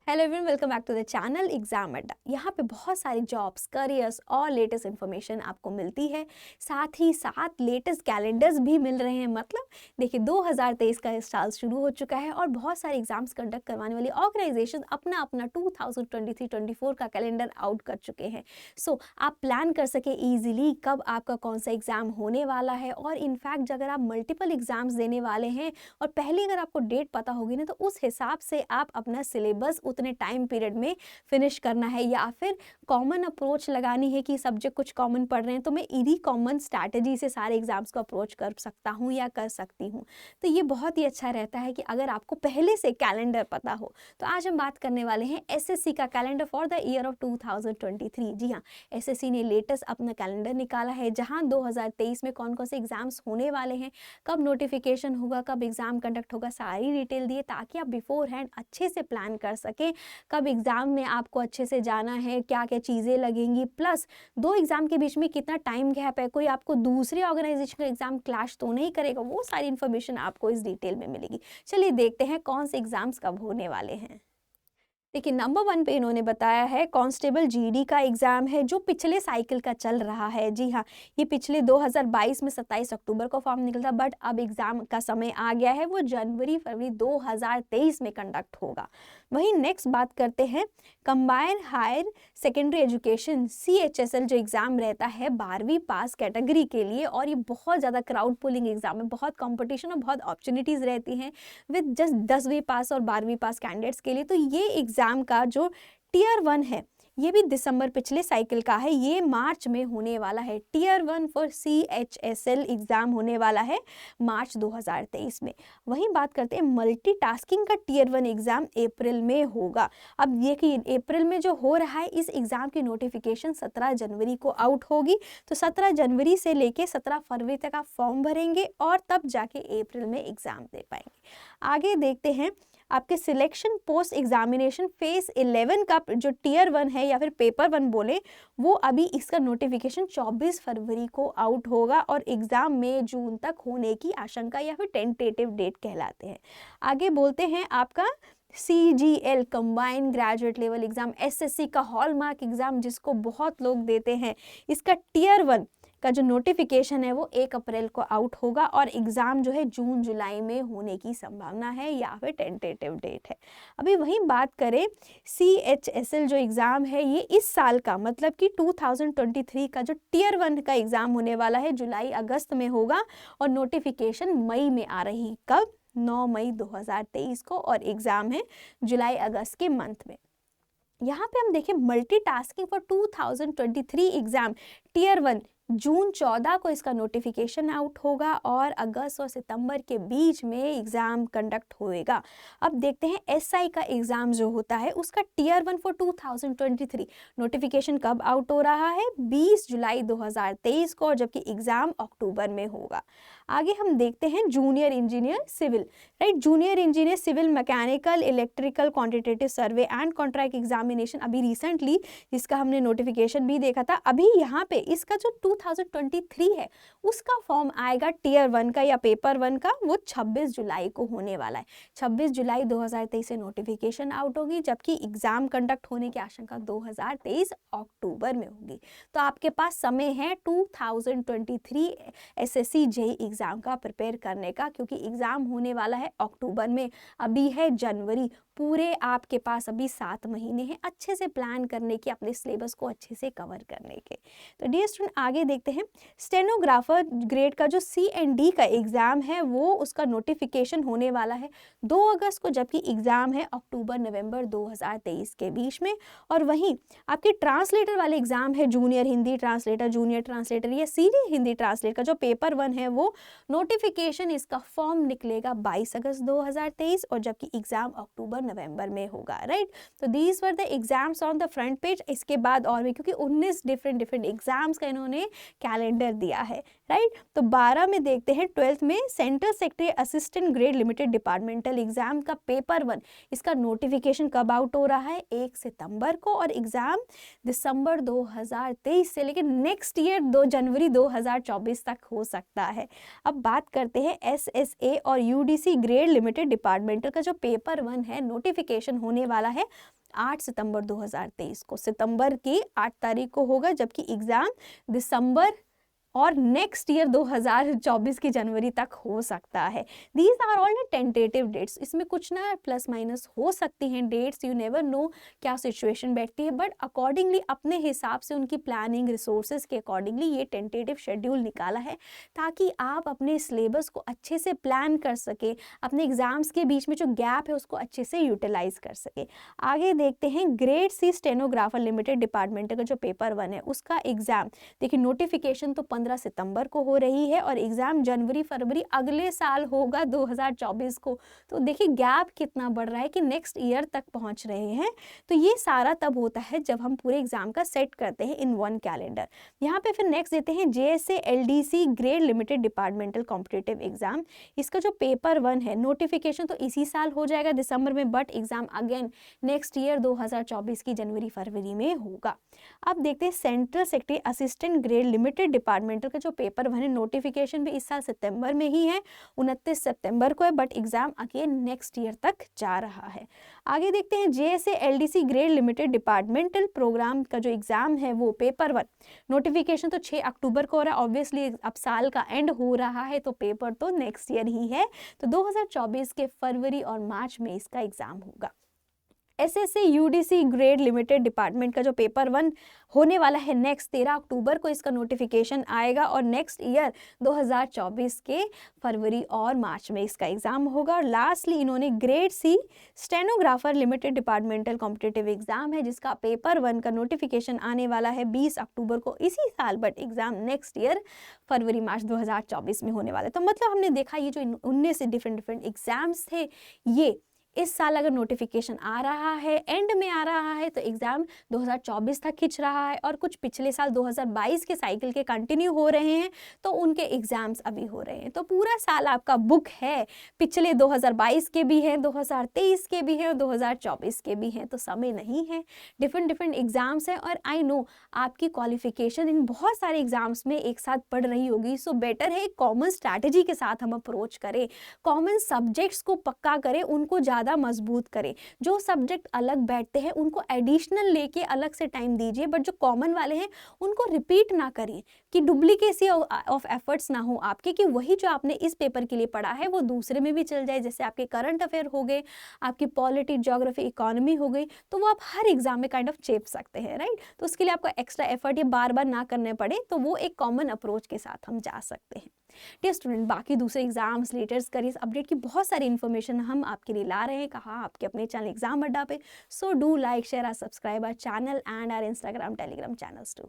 Hello everyone, welcome back to the channel exam Adda. यहाँ पे बहुत सारी जॉब्स, करियर्स और लेटेस्ट इन्फॉर्मेशन आपको मिलती है। साथ ही साथ लेटेस्ट कैलेंडर्स भी मिल रहे हैं। मतलब देखिए 2023 का साल शुरू हो चुका है और बहुत सारे एग्जाम्स कंडक्ट करवाने वाली ऑर्गेनाइजेशन अपना अपना 2023-24 का कैलेंडर आउट कर चुके हैं। सो आप प्लान कर सके ईजिली कब आपका कौन सा एग्ज़ाम होने वाला है। और इनफैक्ट अगर आप मल्टीपल एग्जाम्स देने वाले हैं और पहले अगर आपको डेट पता होगी ना, तो उस हिसाब से आप अपना सिलेबस उतने टाइम पीरियड में फिनिश करना है, या फिर कॉमन अप्रोच लगानी है कि सब्जेक्ट कुछ कॉमन पढ़ रहे हैं तो मैं इन्हीं कॉमन स्ट्रैटेजी से सारे एग्जाम्स को अप्रोच कर सकता हूँ या कर सकती हूँ। तो ये बहुत ही अच्छा रहता है कि अगर आपको पहले से कैलेंडर पता हो। तो आज हम बात करने वाले हैं एसएससी का calendar for the year of 2023। जी हाँ, एसएससी ने लेटेस्ट अपना कैलेंडर निकाला है जहाँ 2023 में कौन कौन से एग्जाम्स होने वाले हैं, कब नोटिफिकेशन होगा, कब एग्जाम कंडक्ट होगा, सारी डिटेल दिए ताकि आप बिफोर हैंड अच्छे से प्लान कर सकें कब एग्जाम में आपको अच्छे से जाना है, क्या क्या चीज़ें लगेंगी, प्लस दो एग्जाम के बीच में कितना टाइम गैप है, कोई आपको दूसरे ऑर्गेनाइजेशन का एग्जाम क्लैश तो नहीं करेगा। वो सारी इन्फॉर्मेशन आपको इस डिटेल में मिलेगी। चलिए देखते हैं कौन से एग्जाम्स कब होने वाले हैं। देखिए नंबर 1 पे इन्होंने बताया है कांस्टेबल जीडी का एग्ज़ाम है जो पिछले साइकिल का चल रहा है। जी हाँ, ये पिछले 2022 में 27 अक्टूबर को फॉर्म निकलता, बट अब एग्ज़ाम का समय आ गया है, वो जनवरी-फरवरी 2023 में कंडक्ट होगा। वहीं नेक्स्ट बात करते हैं combined higher secondary education CHSL जो एग्ज़ाम रहता है 12वीं पास कैटेगरी के लिए, और ये बहुत ज़्यादा क्राउड पुलिंग एग्ज़ाम है, बहुत कॉम्पिटिशन और बहुत अपॉर्चुनिटीज़ रहती हैं विद जस्ट 10वीं पास और 12वीं पास कैंडिडेट्स के लिए। तो ये एग्ज़ाम का जो टियर 1 है ये भी दिसंबर पिछले साइकिल का है, ये मार्च में होने वाला है। टियर 1 फॉर CHSL एग्ज़ाम होने वाला है मार्च 2023 में। वहीं बात करते हैं मल्टीटास्किंग का टियर 1 एग्ज़ाम अप्रैल में होगा। अब देखिए अप्रैल में जो हो रहा है, इस एग्ज़ाम की नोटिफिकेशन 17 जनवरी को आउट होगी। तो 17 जनवरी से लेके 17 फरवरी तक आप फॉर्म भरेंगे और तब जाके अप्रैल में एग्ज़ाम दे पाएंगे। आगे देखते हैं आपके सिलेक्शन पोस्ट एग्जामिनेशन फेज 11 का जो टियर 1 है या फिर पेपर 1 बोले, वो अभी इसका नोटिफिकेशन 24 फरवरी को आउट होगा और एग्ज़ाम मई जून तक होने की आशंका या फिर टेंटेटिव डेट कहलाते हैं। आगे बोलते हैं आपका CGL combined graduate level exam, SSC का हॉलमार्क एग्ज़ाम जिसको बहुत लोग देते हैं, इसका टियर 1 का जो नोटिफिकेशन है वो 1 अप्रैल को आउट होगा और एग्ज़ाम जो है जून जुलाई में होने की संभावना है या फिर टेंटेटिव डेट है। अभी वहीं बात करें CHSL जो एग्ज़ाम है, ये इस साल का मतलब कि 2023 का जो टियर 1 का एग्ज़ाम होने वाला है जुलाई अगस्त में होगा और नोटिफिकेशन मई में आ रही, कब 9 मई 2023 को, और एग्ज़ाम है जुलाई अगस्त के मंथ में। यहाँ पे हम देखें मल्टीटास्किंग फॉर 2023 एग्ज़ाम टियर 1, जून 14 को इसका नोटिफिकेशन आउट होगा और अगस्त और सितंबर के बीच में एग्ज़ाम कंडक्ट होएगा। अब देखते हैं SI का एग्ज़ाम जो होता है उसका टियर 1 फॉर 2023 नोटिफिकेशन कब आउट हो रहा है, 20 जुलाई 2023 को, जबकि एग्ज़ाम अक्टूबर में होगा। आगे हम देखते हैं junior engineer civil, right, junior engineer civil mechanical electrical quantitative survey and contract examination अभी रिसेंटली जिसका हमने नोटिफिकेशन भी देखा था। अभी यहाँ पे इसका जो 2023 है उसका फॉर्म आएगा टियर 1 का या पेपर 1 का, वो 26 जुलाई को होने वाला है। 26 जुलाई 2023 से नोटिफिकेशन आउट होगी, जबकि एग्जाम कंडक्ट होने की आशंका 2023 अक्टूबर में होगी। तो आपके पास समय है 2023 SSC JEE एग्ज़ाम का प्रिपेयर करने का, क्योंकि एग्ज़ाम होने वाला है अक्टूबर में, अभी है जनवरी, पूरे आपके पास अभी 7 महीने हैं अच्छे से प्लान करने के, अपने सिलेबस को अच्छे से कवर करने के। तो डियर स्टूडेंट आगे देखते हैं स्टेनोग्राफर ग्रेड का जो C&D का एग्ज़ाम है वो उसका नोटिफिकेशन होने वाला है 2 अगस्त को, जबकि एग्ज़ाम है अक्टूबर नवंबर 2023 के बीच में। और वहीं आपके ट्रांसलेटर वाले एग्ज़ाम है junior Hindi translator, junior translator या सीनियर हिंदी ट्रांसलेटर का जो पेपर 1 है वो नोटिफिकेशन, इसका फॉर्म निकलेगा 22 अगस्त 2023 और जबकि एग्ज़ाम अक्टूबर नवंबर में होगा, राइट। तो these were the exams on the front page. इसके बाद और भी, क्योंकि 19 डिफरेंट एग्जाम्स का इन्होंने कैलेंडर दिया है, राइट। तो 12 में देखते हैं 12th में central secretary assistant grade limited departmental exam का पेपर 1, इसका नोटिफिकेशन कब आउट हो रहा है, 1 सितंबर को, और एग्जाम दिसंबर 2023 से लेकर नेक्स्ट ईयर 2 जनवरी 2024 तक हो सकता है। अब बात करते हैं SSA और UDC ग्रेड लिमिटेड डिपार्टमेंटल का जो पेपर 1 है नोटिफिकेशन होने वाला है 8 सितंबर 2023 को। सितंबर की 8 तारीख को होगा, जबकि एग्ज़ाम दिसंबर और नेक्स्ट ईयर 2024 की जनवरी तक हो सकता है। दीज आर ऑल ना टेंटेटिव डेट्स, इसमें कुछ ना प्लस माइनस हो सकती हैं डेट्स, यू नेवर नो क्या सिचुएशन बैठती है, बट अकॉर्डिंगली अपने हिसाब से उनकी प्लानिंग रिसोर्सेज के अकॉर्डिंगली ये टेंटेटिव शेड्यूल निकाला है, ताकि आप अपने सिलेबस को अच्छे से प्लान कर सके, अपने एग्जाम्स के बीच में जो गैप है उसको अच्छे से यूटिलाइज कर सके। आगे देखते हैं grade C stenographer limited department का जो पेपर 1 है उसका एग्जाम, देखिए नोटिफिकेशन तो 15 सितंबर को हो रही है और एग्जाम जनवरी फरवरी अगले साल होगा 2024 को। तो देखिए गैप कितना बढ़ रहा है कि नेक्स्ट ईयर तक पहुंच रहे हैं। तो ये सारा तब होता है जब हम पूरे एग्जाम का सेट करते हैं इन वन कैलेंडर। यहाँ पे फिर नेक्स्ट देते हैं JSA LDC grade limited departmental competitive exam. इसका जो पेपर 1 है नोटिफिकेशन तो इसी साल हो जाएगा दिसंबर में, but exam again next year 2024 की जनवरी फरवरी में होगा। अब देखते हैं central secretary assistant grade limited departmental का जो पेपर 1 है नोटिफिकेशन भी इस साल सितंबर में ही है, 29 सितंबर को है, but exam again next year तक जा रहा है। आगे देखते हैं JSA LDC grade limited departmental programme का जो एग्जाम है वो पेपर 1 नोटिफिकेशन तो 6 अक्टूबर को हो रहा है। ऑब्वियसली अब साल का एंड हो रहा है तो पेपर तो नेक्स्ट ईयर ही है, तो 2024 के फरवरी और मार्च में इसका एग्जाम होगा। SSA UDC grade limited department का जो पेपर 1 होने वाला है नेक्स्ट 13 अक्टूबर को इसका नोटिफिकेशन आएगा और नेक्स्ट ईयर 2024 के फरवरी और मार्च में इसका एग्जाम होगा। और लास्टली इन्होंने grade C stenographer limited departmental competitive exam है जिसका पेपर 1 का नोटिफिकेशन आने वाला है 20 अक्टूबर को इसी साल, बट एग्जाम नेक्स्ट ईयर फरवरी मार्च 2024 में होने वाला है। तो मतलब हमने देखा ये जो 19 से डिफरेंट एग्जाम्स थे, ये इस साल अगर नोटिफिकेशन आ रहा है एंड में आ रहा है तो एग्जाम 2024 तक खिंच रहा है, और कुछ पिछले साल 2022 के साइकिल के कंटिन्यू हो रहे हैं तो उनके एग्जाम्स अभी हो रहे हैं। तो पूरा साल आपका बुक है, पिछले 2022 के भी हैं, 2023 के भी हैं और 2024 के भी हैं, तो समय नहीं है, डिफरेंट एग्जाम्स हैं। और आई नो आपकी क्वालिफिकेशन इन बहुत सारे एग्जाम्स में एक साथ पढ़ रही होगी, सो बेटर है एक कॉमन स्ट्रैटेजी के साथ हम अप्रोच करें, कॉमन सब्जेक्ट्स को पक्का करें, उनको ज़्यादा मजबूत करें। जो सब्जेक्ट अलग बैठते हैं उनको एडिशनल लेके अलग से टाइम दीजिए, बट जो कॉमन वाले हैं उनको रिपीट ना करिए कि डुप्लीकेसी ऑफ एफर्ट्स ना हो आपके, कि वही जो आपने इस पेपर के लिए पढ़ा है वो दूसरे में भी चल जाए। जैसे आपके करंट अफेयर हो गए, आपकी पॉलिटी, ज्योग्राफी, इकोनॉमी हो गई, तो वो आप हर एग्जाम में काइंड ऑफ चेप सकते हैं, राइट। तो उसके लिए आपको एक्स्ट्रा एफर्ट ये बार बार ना करने पड़े, तो वो एक कॉमन अप्रोच के साथ हम जा सकते हैं। डियर स्टूडेंट, बाकी दूसरे एग्जाम्स, लेटेस्ट करियर अपडेट की बहुत सारी इन्फॉर्मेशन हम आपके लिए ला रहे हैं, कहाँ आपके अपने चैनल एग्जाम अड्डा पे। सो डू लाइक, शेयर और subscribe our channel and our Instagram, Telegram channels to.